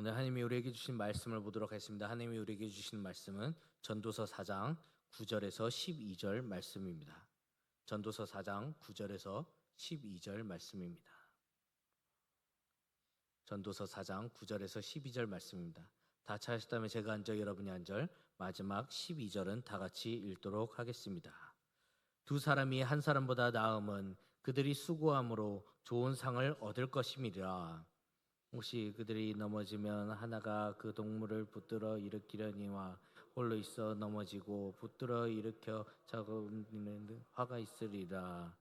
오늘 하나님이 우리에게 주신 말씀을 보도록 하겠습니다. 하나님이 우리에게 주신 말씀은 전도서 4장 9절에서 12절 말씀입니다. 전도서 4장 9절에서 12절 말씀입니다. 전도서 4장 9절에서 12절 말씀입니다. 다 찾으셨다면 제가 한 절, 여러분이 한 절, 마지막 12절은 다 같이 읽도록 하겠습니다. 두 사람이 한 사람보다 나음은 그들이 수고함으로 좋은 상을 얻을 것임이라. 혹시 그들이 넘어지면 하나가 그 동물을 붙들어 일으키려니와 홀로 있어 넘어지고 붙들어 일으켜 잡으면 화가 있으리라.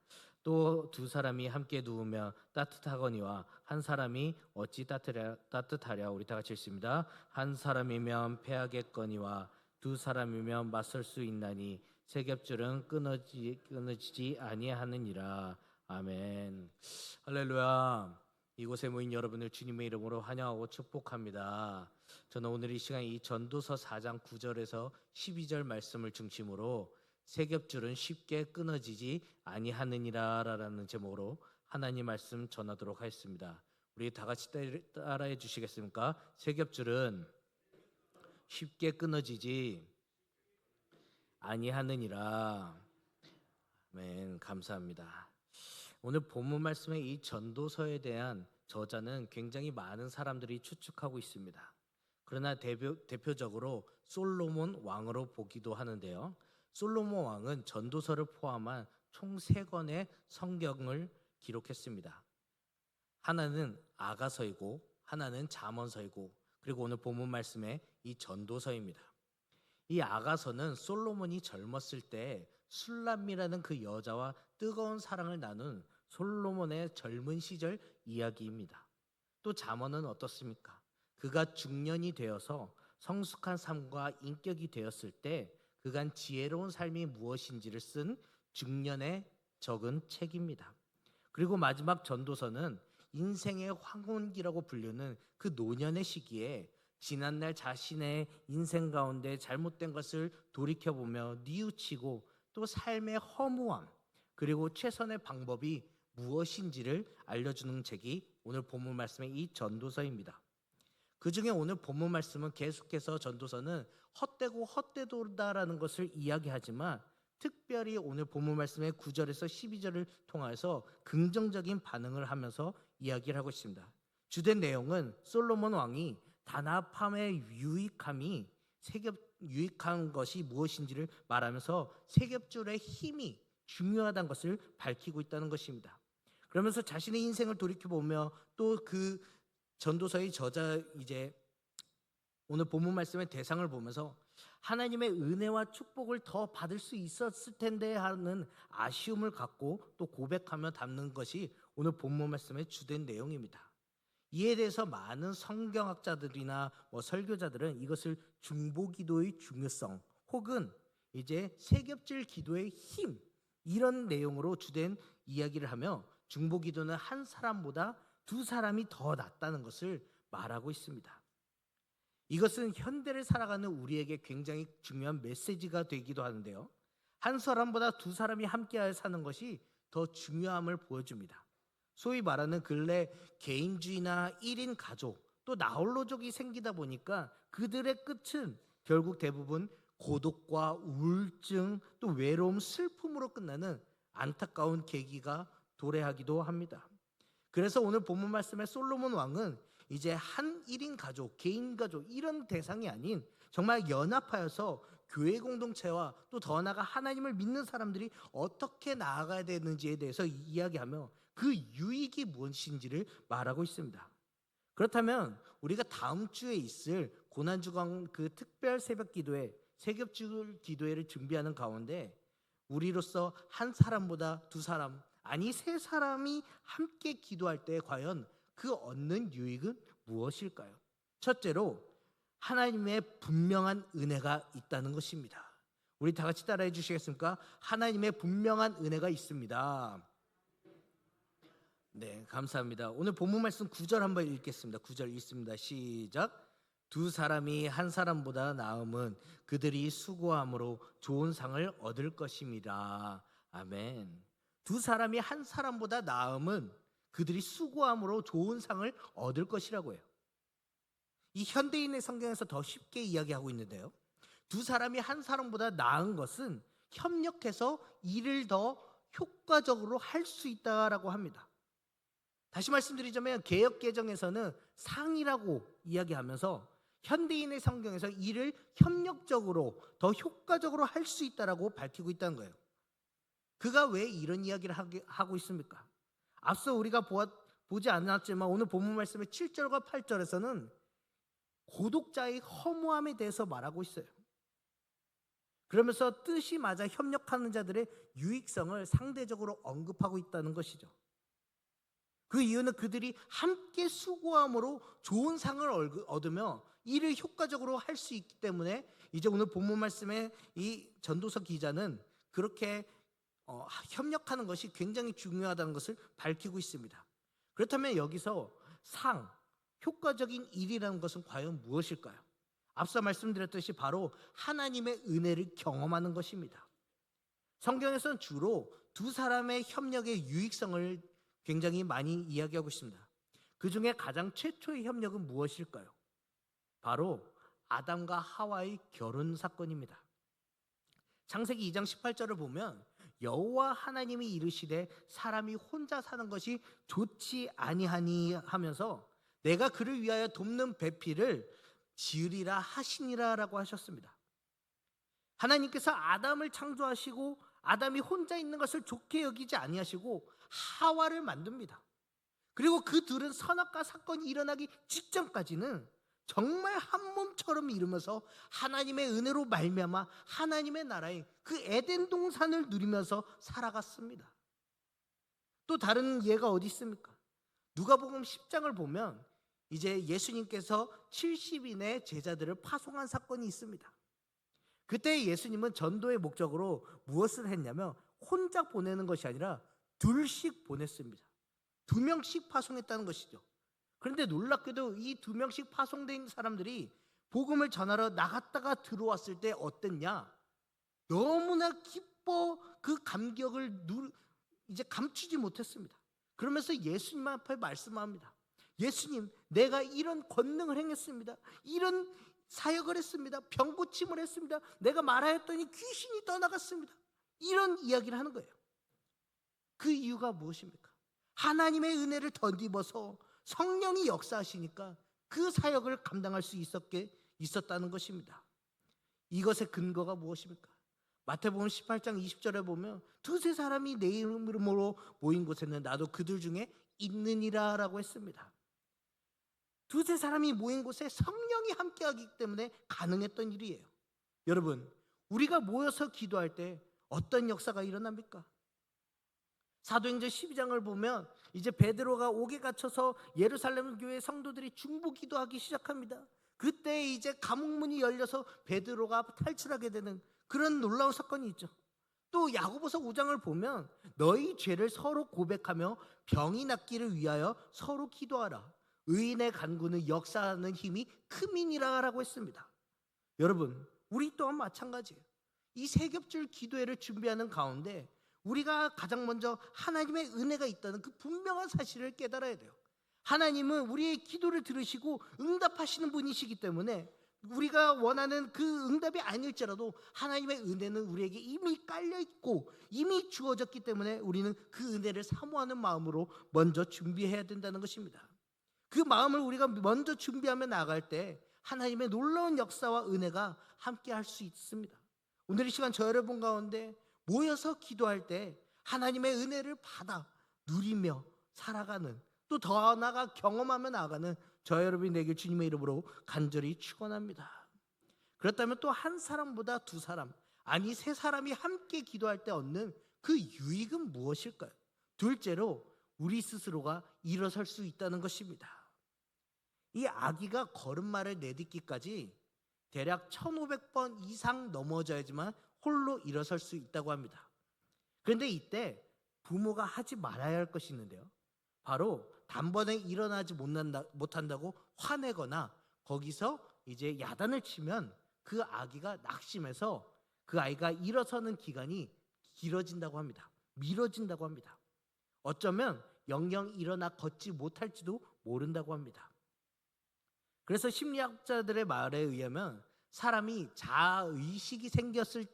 또 두 사람이 함께 누우며 따뜻하거니와 한 사람이 어찌 따뜻하랴. 우리 다 같이 읽습니다. 한 사람이면 패하겠거니와 두 사람이면 맞설 수 있나니 세 겹줄은 끊어지지 아니하느니라. 아멘. 할렐루야. 이곳에 모인 여러분을 주님의 이름으로 환영하고 축복합니다. 저는 오늘 이 시간 이 전도서 4장 9절에서 12절 말씀을 중심으로 세 겹줄은 쉽게 끊어지지 아니하느니라라는 제목으로 하나님 말씀 전하도록 하겠습니다. 우리 다 같이 따라해 주시겠습니까? 세 겹줄은 쉽게 끊어지지 아니하느니라. 아멘. 감사합니다. 오늘 본문 말씀의 이 전도서에 대한 저자는 굉장히 많은 사람들이 추측하고 있습니다. 그러나 대표적으로 솔로몬 왕으로 보기도 하는데요. 솔로몬 왕은 전도서를 포함한 총 3권의 성경을 기록했습니다. 하나는 아가서이고 하나는 잠언서이고 그리고 오늘 본문 말씀의 이 전도서입니다. 이 아가서는 솔로몬이 젊었을 때 술람이라는 그 여자와 뜨거운 사랑을 나눈 솔로몬의 젊은 시절 이야기입니다. 또 잠언은 어떻습니까? 그가 중년이 되어서 성숙한 삶과 인격이 되었을 때 그간 지혜로운 삶이 무엇인지를 쓴 중년에 적은 책입니다. 그리고 마지막 전도서는 인생의 황혼기라고 불리는 그 노년의 시기에 지난날 자신의 인생 가운데 잘못된 것을 돌이켜보며 뉘우치고 또 삶의 허무함 그리고 최선의 방법이 무엇인지를 알려주는 책이 오늘 본문 말씀의 이 전도서입니다. 그 중에 오늘 본문 말씀은 계속해서 전도서는 헛되고 헛되도다라는 것을 이야기하지만 특별히 오늘 본문 말씀의 9절에서 12절을 통해서 긍정적인 반응을 하면서 이야기를 하고 있습니다. 주된 내용은 솔로몬 왕이 단합함의 유익한 것이 무엇인지를 말하면서 세 겹줄의 힘이 중요하다는 것을 밝히고 있다는 것입니다. 그러면서 자신의 인생을 돌이켜보며 또 그 전도서의 저자 이제 오늘 본문 말씀의 대상을 보면서 하나님의 은혜와 축복을 더 받을 수 있었을 텐데 하는 아쉬움을 갖고 또 고백하며 담는 것이 오늘 본문 말씀의 주된 내용입니다. 이에 대해서 많은 성경학자들이나 설교자들은 이것을 중보기도의 중요성 혹은 이제 세겹질 기도의 힘 이런 내용으로 주된 이야기를 하며 중보기도는 한 사람보다 두 사람이 더 낫다는 것을 말하고 있습니다. 이것은 현대를 살아가는 우리에게 굉장히 중요한 메시지가 되기도 하는데요. 한 사람보다 두 사람이 함께하여 사는 것이 더 중요함을 보여줍니다. 소위 말하는 근래 개인주의나 1인 가족 또 나홀로족이 생기다 보니까 그들의 끝은 결국 대부분 고독과 우울증 또 외로움, 슬픔으로 끝나는 안타까운 계기가 도래하기도 합니다. 그래서 오늘 본문 말씀의 솔로몬 왕은 이제 한 1인 가족, 개인 가족 이런 대상이 아닌 정말 연합하여서 교회 공동체와 또 더 나아가 하나님을 믿는 사람들이 어떻게 나아가야 되는지에 대해서 이야기하며 그 유익이 무엇인지를 말하고 있습니다. 그렇다면 우리가 다음 주에 있을 고난주간 그 특별 새벽 기도회, 세겹줄 기도회를 준비하는 가운데 우리로서 한 사람보다 두 사람, 아니 세 사람이 함께 기도할 때 과연 그 얻는 유익은 무엇일까요? 첫째로 하나님의 분명한 은혜가 있다는 것입니다. 우리 다 같이 따라해 주시겠습니까? 하나님의 분명한 은혜가 있습니다. 네, 감사합니다. 오늘 본문 말씀 9절 한번 읽겠습니다. 9절 읽습니다. 시작. 두 사람이 한 사람보다 나음은 그들이 수고함으로 좋은 상을 얻을 것입니다. 아멘. 두 사람이 한 사람보다 나음은 그들이 수고함으로 좋은 상을 얻을 것이라고 해요. 이 현대인의 성경에서 더 쉽게 이야기하고 있는데요. 두 사람이 한 사람보다 나은 것은 협력해서 일을 더 효과적으로 할 수 있다라고 합니다. 다시 말씀드리자면 개역 개정에서는 상이라고 이야기하면서 현대인의 성경에서 일을 협력적으로 더 효과적으로 할 수 있다라고 밝히고 있다는 거예요. 그가 왜 이런 이야기를 하고 있습니까? 앞서 우리가 보지 않았지만 오늘 본문 말씀의 7절과 8절에서는 고독자의 허무함에 대해서 말하고 있어요. 그러면서 뜻이 맞아 협력하는 자들의 유익성을 상대적으로 언급하고 있다는 것이죠. 그 이유는 그들이 함께 수고함으로 좋은 상을 얻으며 일을 효과적으로 할 수 있기 때문에 이제 오늘 본문 말씀에 이 전도서 기자는 그렇게 협력하는 것이 굉장히 중요하다는 것을 밝히고 있습니다. 그렇다면 여기서 상, 효과적인 일이라는 것은 과연 무엇일까요? 앞서 말씀드렸듯이 바로 하나님의 은혜를 경험하는 것입니다. 성경에서는 주로 두 사람의 협력의 유익성을 굉장히 많이 이야기하고 있습니다. 그 중에 가장 최초의 협력은 무엇일까요? 바로 아담과 하와의 결혼 사건입니다. 창세기 2장 18절을 보면 여호와 하나님이 이르시되 사람이 혼자 사는 것이 좋지 아니하니 하면서 내가 그를 위하여 돕는 배필을 지으리라 하시니라라고 하셨습니다. 하나님께서 아담을 창조하시고 아담이 혼자 있는 것을 좋게 여기지 아니하시고 하와를 만듭니다. 그리고 그 둘은 선악과 사건이 일어나기 직전까지는 정말 한 몸처럼 이루면서 하나님의 은혜로 말미암아 하나님의 나라의 그 에덴 동산을 누리면서 살아갔습니다. 또 다른 예가 어디 있습니까? 누가복음 10장을 보면 이제 예수님께서 70인의 제자들을 파송한 사건이 있습니다. 그때 예수님은 전도의 목적으로 무엇을 했냐면 혼자 보내는 것이 아니라 둘씩 보냈습니다. 2명씩 파송했다는 것이죠. 그런데 놀랍게도 이 2명씩 파송된 사람들이 복음을 전하러 나갔다가 들어왔을 때 어땠냐? 너무나 기뻐 그 감격을 이제 감추지 못했습니다. 그러면서 예수님 앞에 말씀합니다. 예수님, 내가 이런 권능을 행했습니다. 이런 사역을 했습니다. 병 고침을 했습니다. 내가 말하였더니 귀신이 떠나갔습니다. 이런 이야기를 하는 거예요. 그 이유가 무엇입니까? 하나님의 은혜를 덧입어서 성령이 역사하시니까 그 사역을 감당할 수 있었다는 것입니다. 이것의 근거가 무엇입니까? 마태복음 18장 20절에 보면 두세 사람이 내 이름으로 모인 곳에는 나도 그들 중에 있느니라 라고 했습니다. 두세 사람이 모인 곳에 성령이 함께하기 때문에 가능했던 일이에요. 여러분, 우리가 모여서 기도할 때 어떤 역사가 일어납니까? 사도행전 12장을 보면 이제 베드로가 옥에 갇혀서 예루살렘 교회 성도들이 중보 기도하기 시작합니다. 그때 이제 감옥문이 열려서 베드로가 탈출하게 되는 그런 놀라운 사건이 있죠. 또 야고보서 5장을 보면 너희 죄를 서로 고백하며 병이 낫기를 위하여 서로 기도하라. 의인의 간구는 역사하는 힘이 크민이라고 했습니다. 여러분, 우리 또한 마찬가지예요. 이 세겹줄 기도회를 준비하는 가운데 우리가 가장 먼저 하나님의 은혜가 있다는 그 분명한 사실을 깨달아야 돼요. 하나님은 우리의 기도를 들으시고 응답하시는 분이시기 때문에 우리가 원하는 그 응답이 아닐지라도 하나님의 은혜는 우리에게 이미 깔려있고 이미 주어졌기 때문에 우리는 그 은혜를 사모하는 마음으로 먼저 준비해야 된다는 것입니다. 그 마음을 우리가 먼저 준비하며 나갈 때 하나님의 놀라운 역사와 은혜가 함께 할 수 있습니다. 오늘 이 시간 저 여러분 가운데 모여서 기도할 때 하나님의 은혜를 받아 누리며 살아가는, 또 더 나아가 경험하며 나아가는 저 여러분이 되길 주님의 이름으로 간절히 축원합니다. 그렇다면 또 한 사람보다 두 사람, 아니 세 사람이 함께 기도할 때 얻는 그 유익은 무엇일까요? 둘째로 우리 스스로가 일어설 수 있다는 것입니다. 이 아기가 걸음마를 내딛기까지 대략 1500번 이상 넘어져야지만 홀로 일어설 수 있다고 합니다. 그런데 이때 부모가 하지 말아야 할 것이 있는데요. 바로 단번에 일어나지 못한다고 화내거나 거기서 이제 야단을 치면 그 아기가 낙심해서 그 아이가 일어서는 기간이 길어진다고 합니다. 미뤄진다고 합니다. 어쩌면 영영 일어나 걷지 못할지도 모른다고 합니다. 그래서 심리학자들의 말에 의하면 사람이 자의식이 생겼을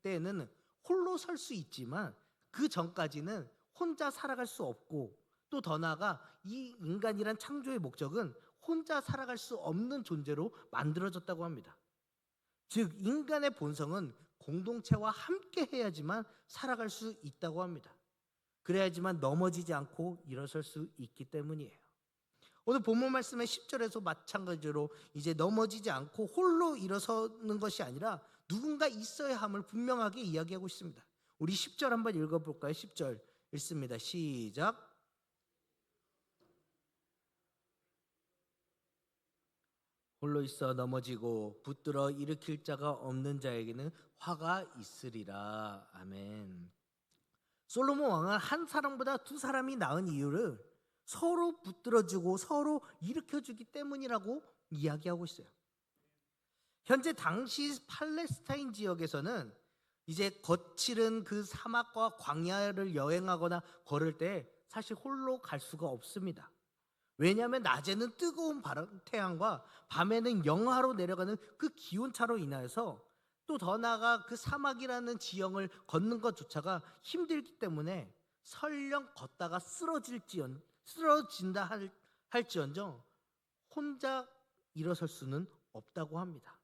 때는 홀로 설 수 있지만 그 전까지는 혼자 살아갈 수 없고, 또 더 나아가 이 인간이란 창조의 목적은 혼자 살아갈 수 없는 존재로 만들어졌다고 합니다. 즉 인간의 본성은 공동체와 함께 해야지만 살아갈 수 있다고 합니다. 그래야지만 넘어지지 않고 일어설 수 있기 때문이에요. 오늘 본문 말씀의 10절에서 마찬가지로 이제 넘어지지 않고 홀로 일어서는 것이 아니라 누군가 있어야 함을 분명하게 이야기하고 있습니다. 우리 10절 한번 읽어볼까요? 10절 읽습니다. 시작. 홀로 있어 넘어지고 붙들어 일으킬 자가 없는 자에게는 화가 있으리라. 아멘. 솔로몬 왕은 한 사람보다 두 사람이 나은 이유를 서로 붙들어주고 서로 일으켜주기 때문이라고 이야기하고 있어요. 현재 당시 팔레스타인 지역에서는 이제 거칠은 그 사막과 광야를 여행하거나 걸을 때 사실 홀로 갈 수가 없습니다. 왜냐하면 낮에는 뜨거운 태양과 밤에는 영하로 내려가는 그 기온차로 인하여서, 또 더 나아가 그 사막이라는 지형을 걷는 것조차가 힘들기 때문에 설령 걷다가 쓰러진다 할지언정 혼자 일어설 수는 없다고 합니다.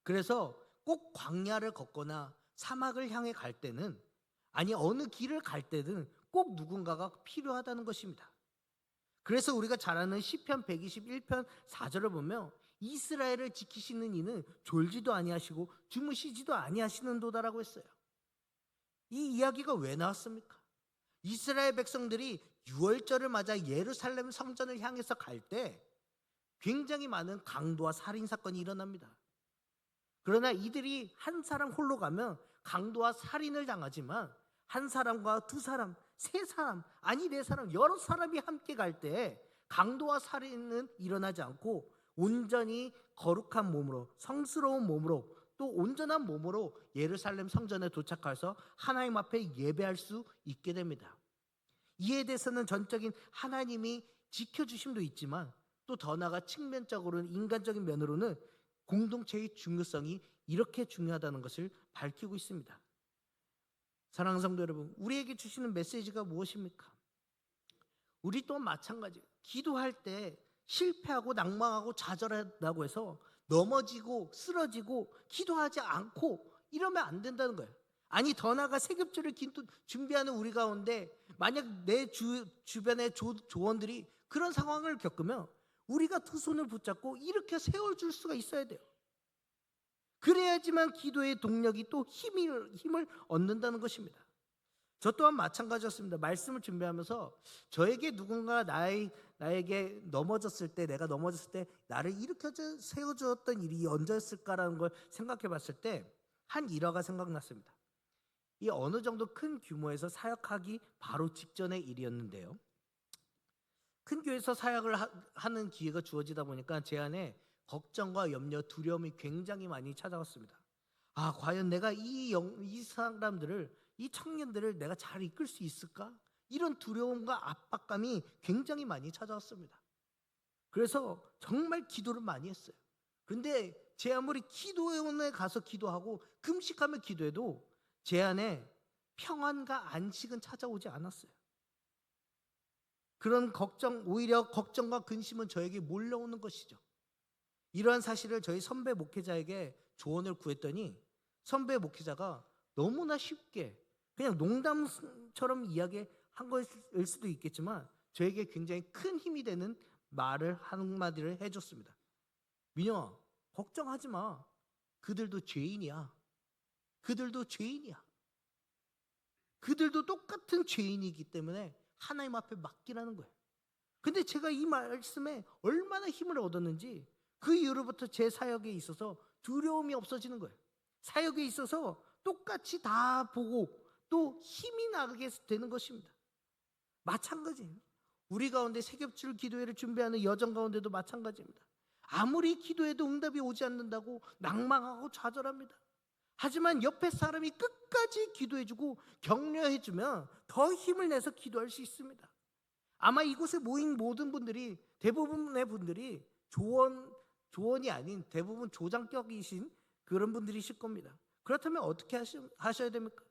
그래서 꼭 광야를 걷거나 사막을 향해 갈 때는, 아니 어느 길을 갈 때든 꼭 누군가가 필요하다는 것입니다. 그래서 우리가 잘 아는 시편 121편 4절을 보면 이스라엘을 지키시는 이는 졸지도 아니하시고 주무시지도 아니하시는도다라고 했어요. 이 이야기가 왜 나왔습니까? 이스라엘 백성들이 유월절을 맞아 예루살렘 성전을 향해서 갈 때 굉장히 많은 강도와 살인 사건이 일어납니다. 그러나 이들이 한 사람 홀로 가면 강도와 살인을 당하지만 한 사람과 두 사람, 세 사람, 아니 네 사람, 여러 사람이 함께 갈 때 강도와 살인은 일어나지 않고 온전히 거룩한 몸으로, 성스러운 몸으로, 또 온전한 몸으로 예루살렘 성전에 도착해서 하나님 앞에 예배할 수 있게 됩니다. 이에 대해서는 전적인 하나님이 지켜주심도 있지만 또 더 나아가 측면적으로는, 인간적인 면으로는 공동체의 중요성이 이렇게 중요하다는 것을 밝히고 있습니다. 사랑하는 성도 여러분, 우리에게 주시는 메시지가 무엇입니까? 우리 또한 마찬가지예요. 기도할 때 실패하고 낭망하고 좌절한다고 해서 넘어지고 쓰러지고 기도하지 않고 이러면 안 된다는 거예요. 아니 더 나아가 세급주를 준비하는 우리 가운데 만약 내 주변의 조원들이 그런 상황을 겪으면 우리가 두 손을 붙잡고 이렇게 세워줄 수가 있어야 돼요. 그래야지만 기도의 동력이 또 힘을 얻는다는 것입니다. 저 또한 마찬가지였습니다. 말씀을 준비하면서 저에게 누군가 나에게 넘어졌을 때, 내가 넘어졌을 때 나를 일으켜 세워주었던 일이 언제였을까라는 걸 생각해 봤을 때 한 일화가 생각났습니다. 이 어느 정도 큰 규모에서 사역하기 바로 직전의 일이었는데요. 큰 교회에서 사역을 하는 기회가 주어지다 보니까 제 안에 걱정과 염려, 두려움이 굉장히 많이 찾아왔습니다. 아, 과연 내가 이 사람들을, 이 청년들을 내가 잘 이끌 수 있을까? 이런 두려움과 압박감이 굉장히 많이 찾아왔습니다. 그래서 정말 기도를 많이 했어요. 그런데 제 아무리 기도원에 가서 기도하고 금식하며 기도해도 제 안에 평안과 안식은 찾아오지 않았어요. 그런 오히려 걱정과 근심은 저에게 몰려오는 것이죠. 이러한 사실을 저희 선배 목회자에게 조언을 구했더니 선배 목회자가 너무나 쉽게 그냥 농담처럼 이야기한 것일 수도 있겠지만 저에게 굉장히 큰 힘이 되는 말을 한마디를 해줬습니다. 민영아, 걱정하지 마. 그들도 죄인이야. 그들도 죄인이야. 그들도 똑같은 죄인이기 때문에 하나님 앞에 맡기라는 거예요. 근데 제가 이 말씀에 얼마나 힘을 얻었는지 그 이후로부터 제 사역에 있어서 두려움이 없어지는 거예요. 사역에 있어서 똑같이 다 보고 또 힘이 나게 되는 것입니다. 마찬가지예요. 우리 가운데 세겹줄 기도회를 준비하는 여정 가운데도 마찬가지입니다. 아무리 기도해도 응답이 오지 않는다고 낭망하고 좌절합니다. 하지만 옆에 사람이 끝까지 기도해주고 격려해주면 더 힘을 내서 기도할 수 있습니다. 아마 이곳에 모인 모든 분들이, 대부분의 분들이 조언 조언이 아닌 대부분 조장격이신 그런 분들이실 겁니다. 그렇다면 어떻게 하셔야 됩니까?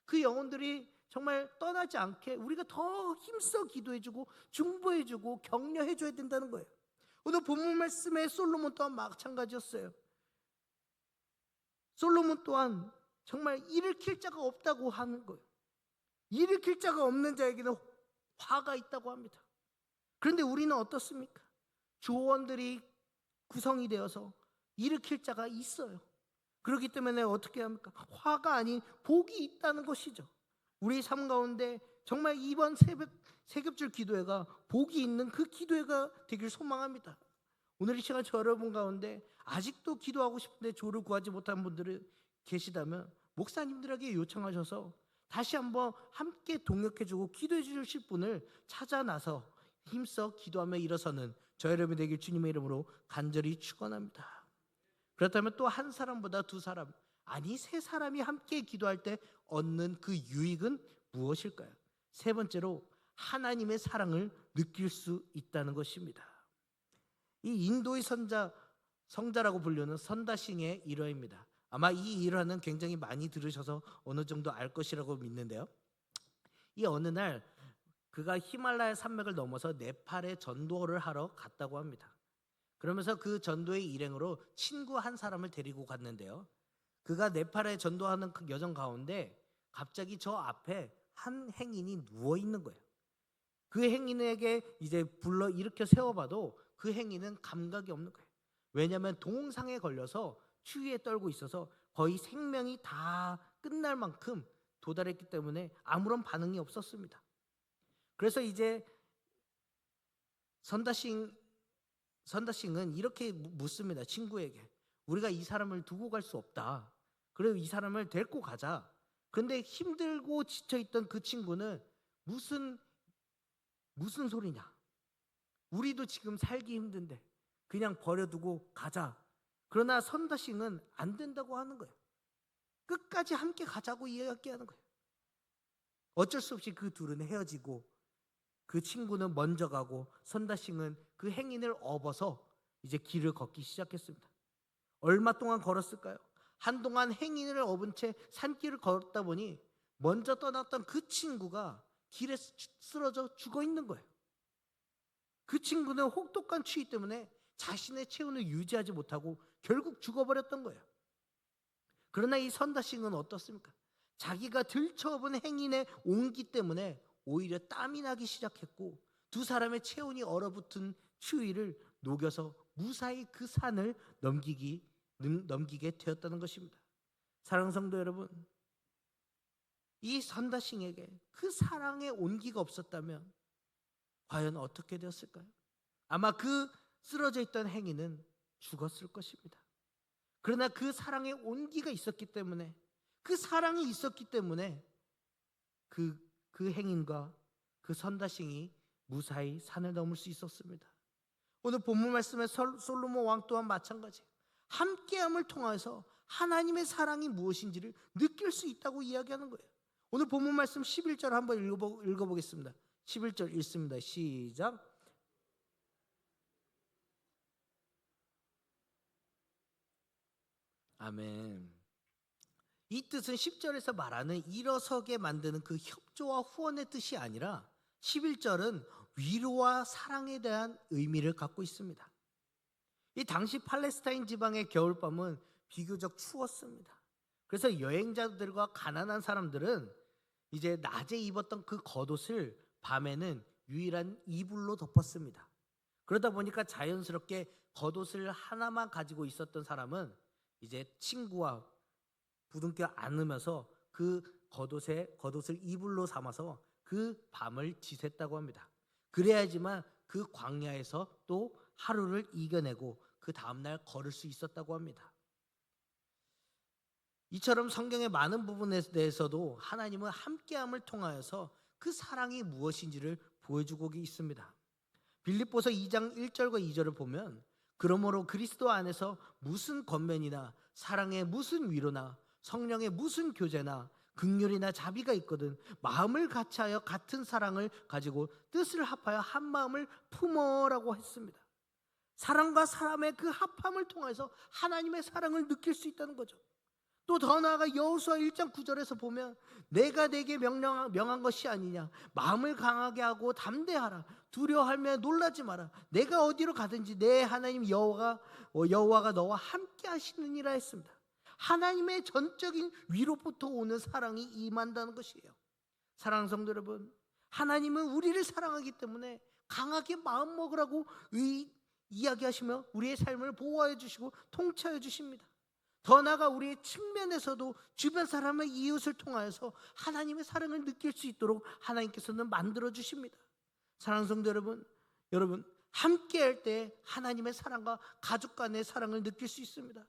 그 영혼들이 정말 떠나지 않게 우리가 더 힘써 기도해주고 중보해주고 격려해줘야 된다는 거예요. 오늘 본문 말씀에 솔로몬 또한 마찬가지였어요. 솔로몬 또한 정말 일으킬 자가 없다고 하는 거예요. 일으킬 자가 없는 자에게는 화가 있다고 합니다. 그런데 우리는 어떻습니까? 조언들이 구성이 되어서 일으킬 자가 있어요. 그렇기 때문에 어떻게 합니까? 화가 아닌 복이 있다는 것이죠. 우리 삶 가운데 정말 이번 세겹줄 기도회가 복이 있는 그 기도회가 되길 소망합니다. 오늘 이 시간 저 여러분 가운데 아직도 기도하고 싶은데 조를 구하지 못한 분들이 계시다면 목사님들에게 요청하셔서 다시 한번 함께 동역해주고 기도해 주실 분을 찾아 나서 힘써 기도하며 일어서는 저 여러분이 되길 주님의 이름으로 간절히 축원합니다. 그렇다면 또 한 사람보다 두 사람, 아니 세 사람이 함께 기도할 때 얻는 그 유익은 무엇일까요? 세 번째로 하나님의 사랑을 느낄 수 있다는 것입니다. 이 인도의 성자라고 불리는 선다싱의 일화입니다. 아마 이 일화는 굉장히 많이 들으셔서 어느 정도 알 것이라고 믿는데요. 이 어느 날 그가 히말라야 산맥을 넘어서 네팔에 전도를 하러 갔다고 합니다. 그러면서 그 전도의 일행으로 친구 한 사람을 데리고 갔는데요. 그가 네팔에 전도하는 그 여정 가운데 갑자기 저 앞에 한 행인이 누워 있는 거예요. 그 행인에게 이제 불러 일으켜 세워봐도 그 행인은 감각이 없는 거예요. 왜냐하면 동상에 걸려서 추위에 떨고 있어서 거의 생명이 다 끝날 만큼 도달했기 때문에 아무런 반응이 없었습니다. 그래서 이제 선다싱은 이렇게 묻습니다. 친구에게. 우리가 이 사람을 두고 갈 수 없다. 그래서 이 사람을 데리고 가자. 그런데 힘들고 지쳐있던 그 친구는 무슨 소리냐. 우리도 지금 살기 힘든데 그냥 버려두고 가자. 그러나 선다싱은 안 된다고 하는 거예요. 끝까지 함께 가자고 이야기하는 거예요. 어쩔 수 없이 그 둘은 헤어지고 그 친구는 먼저 가고 선다싱은 그 행인을 업어서 이제 길을 걷기 시작했습니다. 얼마 동안 걸었을까요? 한동안 행인을 업은 채 산길을 걸었다 보니 먼저 떠났던 그 친구가 길에 쓰러져 죽어 있는 거예요. 그 친구는 혹독한 추위 때문에 자신의 체온을 유지하지 못하고 결국 죽어버렸던 거예요. 그러나 이 선다싱은 어떻습니까? 자기가 들쳐업은 행인의 온기 때문에 오히려 땀이 나기 시작했고 두 사람의 체온이 얼어붙은 추위를 녹여서 무사히 그 산을 넘기게 되었다는 것입니다. 사랑하는 성도 여러분, 이 선다싱에게 그 사랑의 온기가 없었다면 과연 어떻게 되었을까요? 아마 그 쓰러져 있던 행인은 죽었을 것입니다. 그러나 그 사랑의 온기가 있었기 때문에, 그 사랑이 있었기 때문에 그 행인과 그 선다싱이 무사히 산을 넘을 수 있었습니다. 오늘 본문 말씀에 솔로몬 왕 또한 마찬가지, 함께함을 통해서 하나님의 사랑이 무엇인지를 느낄 수 있다고 이야기하는 거예요. 오늘 본문 말씀 11절 한번 읽어보겠습니다. 11절 읽습니다. 시작. 아멘. 이 뜻은 10절에서 말하는 일어서게 만드는 그 협조와 후원의 뜻이 아니라 11절은 위로와 사랑에 대한 의미를 갖고 있습니다. 이 당시 팔레스타인 지방의 겨울밤은 비교적 추웠습니다. 그래서 여행자들과 가난한 사람들은 이제 낮에 입었던 그 겉옷을 밤에는 유일한 이불로 덮었습니다. 그러다 보니까 자연스럽게 겉옷을 하나만 가지고 있었던 사람은 이제 친구와 부둥켜 안으면서 그 겉옷을 이불로 삼아서 그 밤을 지샜다고 합니다. 그래야지만 그 광야에서 또 하루를 이겨내고 그 다음날 걸을 수 있었다고 합니다. 이처럼 성경의 많은 부분에 대해서도 하나님은 함께함을 통하여서 그 사랑이 무엇인지를 보여주고 있습니다. 빌립보서 2장 1절과 2절을 보면 그러므로 그리스도 안에서 무슨 권면이나 사랑의 무슨 위로나 성령의 무슨 교제나 긍휼이나 자비가 있거든 마음을 같이하여 같은 사랑을 가지고 뜻을 합하여 한 마음을 품어라고 했습니다. 사람과 사람의 그 합함을 통해서 하나님의 사랑을 느낄 수 있다는 거죠. 또 더 나아가 여호수아 1장 9절에서 보면 내가 내게 명한 것이 아니냐, 마음을 강하게 하고 담대하라, 두려워하며 놀라지 마라, 내가 어디로 가든지 내 하나님 여호와가 너와 함께 하시느니라 했습니다. 하나님의 전적인 위로부터 오는 사랑이 임한다는 것이에요. 사랑하는 성도 여러분, 하나님은 우리를 사랑하기 때문에 강하게 마음 먹으라고 이야기하시며 우리의 삶을 보호해 주시고 통치해 주십니다. 더 나아가 우리의 측면에서도 주변 사람의 이웃을 통하여서 하나님의 사랑을 느낄 수 있도록 하나님께서는 만들어 주십니다. 사랑하는 성도 여러분 함께 할 때 하나님의 사랑과 가족 간의 사랑을 느낄 수 있습니다.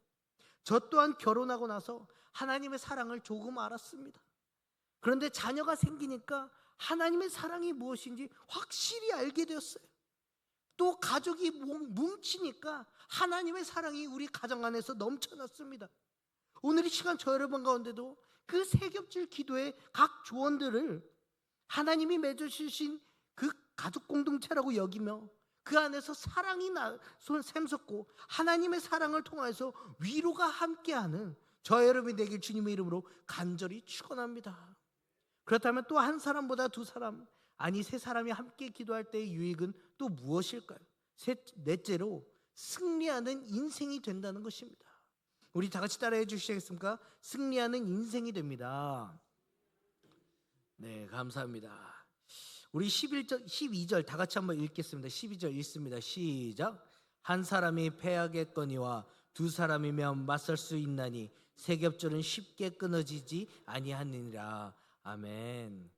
저 또한 결혼하고 나서 하나님의 사랑을 조금 알았습니다. 그런데 자녀가 생기니까 하나님의 사랑이 무엇인지 확실히 알게 되었어요. 또 가족이 뭉치니까 하나님의 사랑이 우리 가정 안에서 넘쳐났습니다. 오늘 이 시간 저 여러분 가운데도 그 세겹줄 기도의 각 조언들을 하나님이 맺어주신 그 가족 공동체라고 여기며 그 안에서 사랑이 샘솟고 하나님의 사랑을 통해서 위로가 함께하는 저 여러분이 되길 주님의 이름으로 간절히 축원합니다. 그렇다면 또 한 사람보다 두 사람, 아니 세 사람이 함께 기도할 때의 유익은 또 무엇일까요? 넷째로 승리하는 인생이 된다는 것입니다. 우리 다 같이 따라해 주시겠습니까? 승리하는 인생이 됩니다. 네, 감사합니다. 우리 11절, 12절 다 같이 한번 읽겠습니다. 12절 읽습니다. 시작. 한 사람이 패하겠거니와 두 사람이면 맞설 수 있나니 세 겹줄은 쉽게 끊어지지 아니하느니라. 아멘.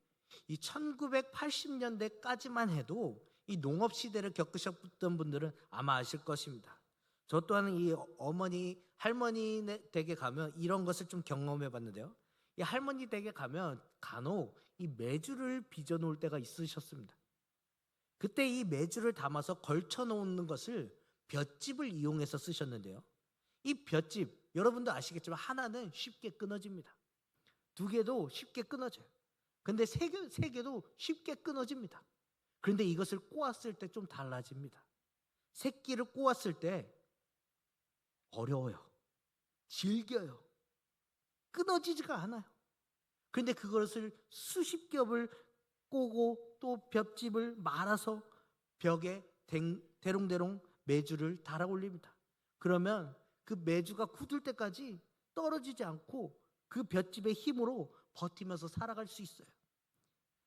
이 1980년대까지만 해도 이 농업 시대를 겪으셨던 분들은 아마 아실 것입니다. 저 또한 이 어머니, 할머니 댁에 가면 이런 것을 좀 경험해 봤는데요. 이 할머니 댁에 가면 간혹 이 메주를 빚어 놓을 때가 있으셨습니다. 그때 이 메주를 담아서 걸쳐 놓는 것을 볏짚을 이용해서 쓰셨는데요. 이 볏짚 여러분도 아시겠지만 하나는 쉽게 끊어집니다. 두 개도 쉽게 끊어져요. 근데 세 개도 쉽게 끊어집니다. 그런데 이것을 꼬았을 때 좀 달라집니다. 새끼를 꼬았을 때 어려워요. 질겨요. 끊어지지가 않아요. 그런데 그것을 수십 겹을 꼬고 또 볏짚을 말아서 벽에 대롱대롱 메주를 달아 올립니다. 그러면 그 메주가 굳을 때까지 떨어지지 않고 그 볏짚의 힘으로 버티면서 살아갈 수 있어요.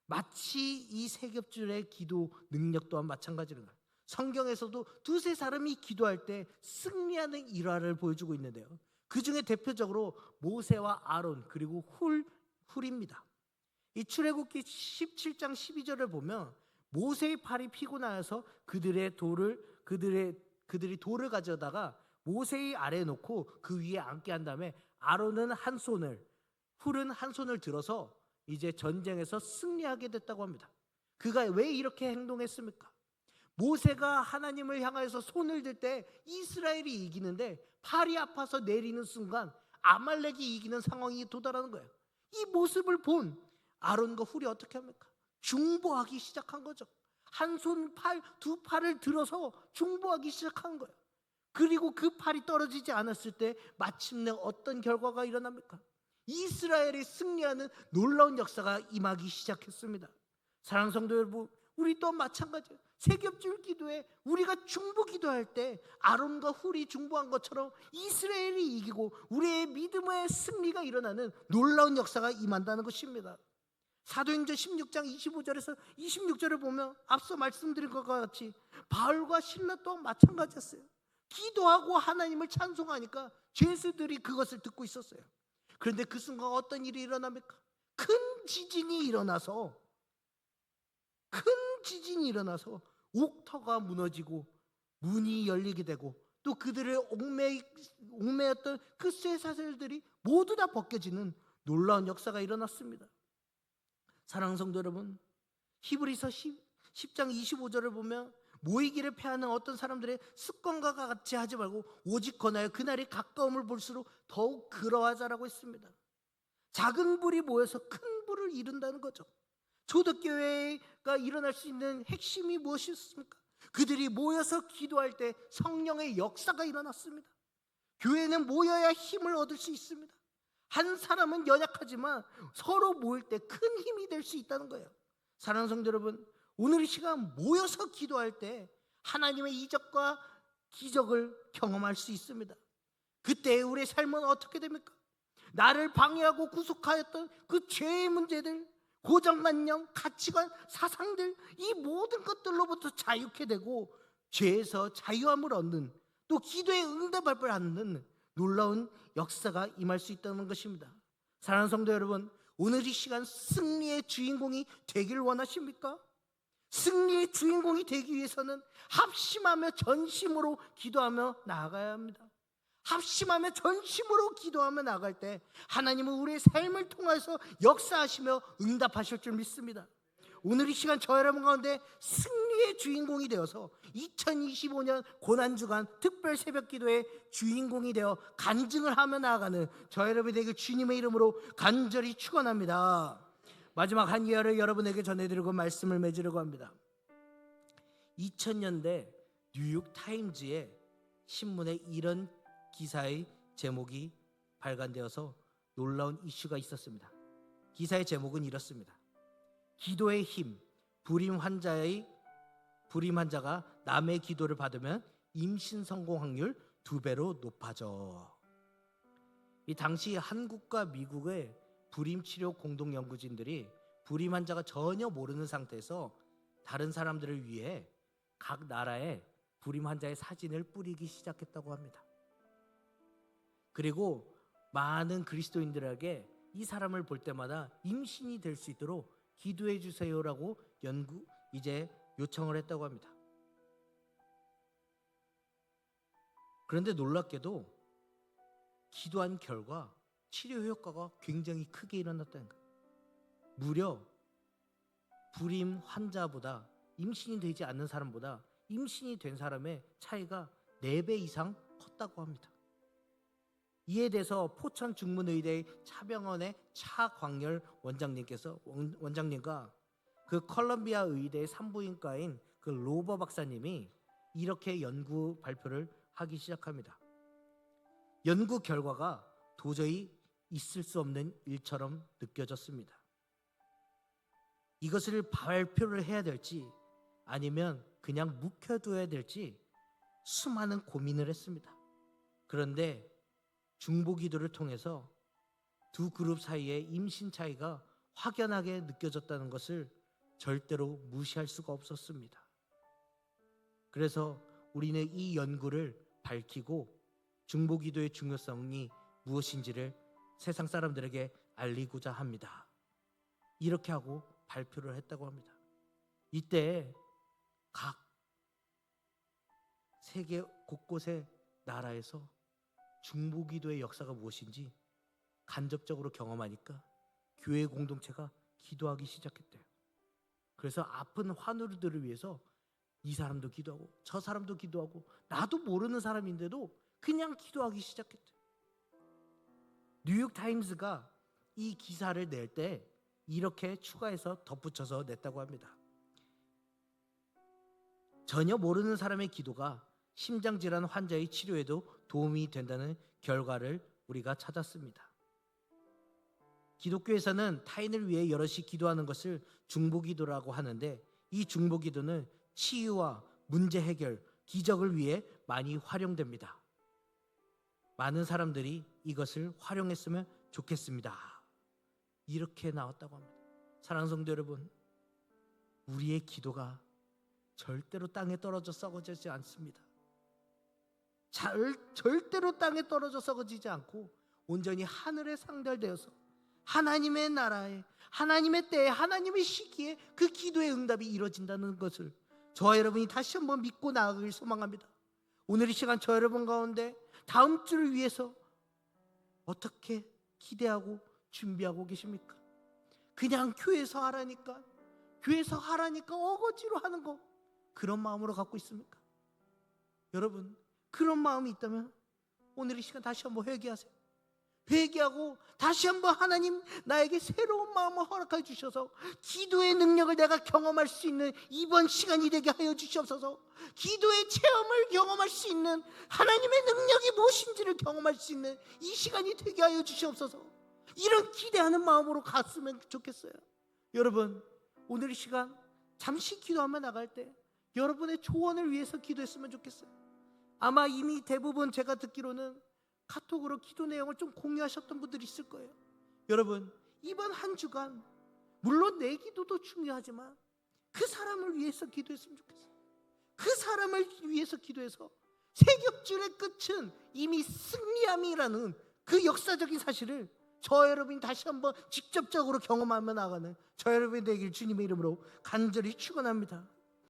마치 이 세 겹줄의 기도 능력 또한 마찬가지인 거예요. 성경에서도 두세 사람이 기도할 때 승리하는 일화를 보여주고 있는데요. 그 중에 대표적으로 모세와 아론 그리고 훌입니다. 이 출애굽기 17장 12절을 보면 모세의 팔이 피곤하여서 그들이 돌을 가져다가 모세의 아래에 놓고 그 위에 앉게 한 다음에 아론은 한 손을, 훌은 한 손을 들어서 이제 전쟁에서 승리하게 됐다고 합니다. 그가 왜 이렇게 행동했습니까? 모세가 하나님을 향해서 손을 들 때 이스라엘이 이기는데 팔이 아파서 내리는 순간 아말렉이 이기는 상황이 도달하는 거예요. 이 모습을 본 아론과 훌이 어떻게 합니까? 중보하기 시작한 거죠. 한 손 두 팔을 들어서 중보하기 시작한 거예요. 그리고 그 팔이 떨어지지 않았을 때 마침내 어떤 결과가 일어납니까? 이스라엘이 승리하는 놀라운 역사가 임하기 시작했습니다. 사랑하는 성도 여러분, 우리 또 마찬가지예요. 세 겹줄 기도에 우리가 중보 기도할 때 아론과 훌이 중보한 것처럼 이스라엘이 이기고 우리의 믿음의 승리가 일어나는 놀라운 역사가 임한다는 것입니다. 사도행전 16장 25절에서 26절을 보면 앞서 말씀드린 것과 같이 바울과 실라 또한 마찬가지였어요. 기도하고 하나님을 찬송하니까 죄수들이 그것을 듣고 있었어요. 그런데 그 순간 어떤 일이 일어납니까? 큰 지진이 일어나서 옥터가 무너지고 문이 열리게 되고 또 그들의 옥매였던 그 쇠사슬들이 모두 다 벗겨지는 놀라운 역사가 일어났습니다. 사랑하는 성도 여러분, 히브리서 10장 25절을 보면 모이기를 패하는 어떤 사람들의 습관과 같이 하지 말고 오직 권하여 그날이 가까움을 볼수록 더욱 그러하자라고 했습니다. 작은 불이 모여서 큰 불을 이룬다는 거죠. 초대교회가 일어날 수 있는 핵심이 무엇이었습니까? 그들이 모여서 기도할 때 성령의 역사가 일어났습니다. 교회는 모여야 힘을 얻을 수 있습니다. 한 사람은 연약하지만 서로 모일 때 큰 힘이 될 수 있다는 거예요. 사랑하는 성도 여러분, 오늘 이 시간 모여서 기도할 때 하나님의 이적과 기적을 경험할 수 있습니다. 그때 우리의 삶은 어떻게 됩니까? 나를 방해하고 구속하였던 그 죄의 문제들, 고정관념, 가치관, 사상들, 이 모든 것들로부터 자유케 되고 죄에서 자유함을 얻는, 또 기도에 응답을 받는 놀라운 역사가 임할 수 있다는 것입니다. 사랑하는 성도 여러분, 오늘 이 시간 승리의 주인공이 되길 원하십니까? 승리의 주인공이 되기 위해서는 합심하며 전심으로 기도하며 나아가야 합니다. 합심하며 전심으로 기도하며 나아갈 때 하나님은 우리의 삶을 통해서 역사하시며 응답하실 줄 믿습니다. 오늘 이 시간 저 여러분 가운데 승리의 주인공이 되어서 2025년 고난주간 특별 새벽기도의 주인공이 되어 간증을 하며 나아가는 저 여러분에게 주님의 이름으로 간절히 축원합니다. 마지막 한 이야기를 여러분에게 전해드리고 말씀을 맺으려고 합니다. 2000년대 뉴욕 타임즈의 신문에 이런 기사의 제목이 발간되어서 놀라운 이슈가 있었습니다. 기사의 제목은 이렇습니다. 기도의 힘, 불임 환자가 남의 기도를 받으면 임신 성공 확률 2배로 높아져. 이 당시 한국과 미국의 불임 치료 공동 연구진들이 불임 환자가 전혀 모르는 상태에서 다른 사람들을 위해 각 나라에 불임 환자의 사진을 뿌리기 시작했다고 합니다. 그리고 많은 그리스도인들에게 이 사람을 볼 때마다 임신이 될 수 있도록 기도해 주세요라고 요청을 했다고 합니다. 그런데 놀랍게도 기도한 결과 치료 효과가 굉장히 크게 일어났다는 거예요. 무려 불임 환자보다, 임신이 되지 않는 사람보다 임신이 된 사람의 차이가 4배 이상 컸다고 합니다. 이에 대해서 포천 중문의대 차병원의 차광열 원장님과 그 컬럼비아 의대 산부인과인 그 로버 박사님이 이렇게 연구 발표를 하기 시작합니다. 연구 결과가 도저히 있을 수 없는 일처럼 느껴졌습니다. 이것을 발표를 해야 될지 아니면 그냥 묵혀둬야 될지 수많은 고민을 했습니다. 그런데 중보기도를 통해서 두 그룹 사이의 임신 차이가 확연하게 느껴졌다는 것을 절대로 무시할 수가 없었습니다. 그래서 우리는 이 연구를 밝히고 중보기도의 중요성이 무엇인지를 세상 사람들에게 알리고자 합니다. 이렇게 하고 발표를 했다고 합니다. 이때 각 세계 곳곳의 나라에서 중보기도의 역사가 무엇인지 간접적으로 경험하니까 교회 공동체가 기도하기 시작했대요. 그래서 아픈 환우들을 위해서 이 사람도 기도하고 저 사람도 기도하고 나도 모르는 사람인데도 그냥 기도하기 시작했대요. 뉴욕 타임스가 이 기사를 낼 때 이렇게 추가해서 덧붙여서 냈다고 합니다. 전혀 모르는 사람의 기도가 심장질환 환자의 치료에도 도움이 된다는 결과를 우리가 찾았습니다. 기독교에서는 타인을 위해 여럿이 기도하는 것을 중보기도라고 하는데 이 중보기도는 치유와 문제 해결, 기적을 위해 많이 활용됩니다. 많은 사람들이 이것을 활용했으면 좋겠습니다. 이렇게 나왔다고 합니다. 사랑하는 성도 여러분, 우리의 기도가 절대로 땅에 떨어져 썩어지지 않습니다. 절대로 땅에 떨어져 썩어지지 않고 온전히 하늘에 상달되어서 하나님의 나라에, 하나님의 때에, 하나님의 시기에 그 기도의 응답이 이루어진다는 것을 저와 여러분이 다시 한번 믿고 나아가길 소망합니다. 오늘 이 시간 저 여러분 가운데 다음 주를 위해서 어떻게 기대하고 준비하고 계십니까? 그냥 교회에서 하라니까 어거지로 하는 거, 그런 마음으로 갖고 있습니까? 여러분, 그런 마음이 있다면 오늘 이 시간 다시 한번 회개하세요. 회개하고 다시 한번 하나님 나에게 새로운 마음을 허락해 주셔서 기도의 능력을 내가 경험할 수 있는 이번 시간이 되게 하여 주시옵소서. 기도의 체험을 경험할 수 있는 하나님의 능력이 무엇인지를 경험할 수 있는 이 시간이 되게 하여 주시옵소서. 이런 기대하는 마음으로 갔으면 좋겠어요. 여러분, 오늘 이 시간 잠시 기도하며 나갈 때 여러분의 조언을 위해서 기도했으면 좋겠어요. 아마 이미 대부분 제가 듣기로는 카톡으로 기도 내용을 좀 공유하셨던 분들이 있을 거예요. 여러분, 이번 한 주간 물론 내 기도도 중요하지만 그 사람을 위해서 기도했으면 좋겠어요. 그 사람을 위해서 기도해서 세격줄의 끝은 이미 승리함이라는 그 역사적인 사실을 저 여러분이 다시 한번 직접적으로 경험하며 나가는 저 여러분이 되길 주님의 이름으로 간절히 축원합니다.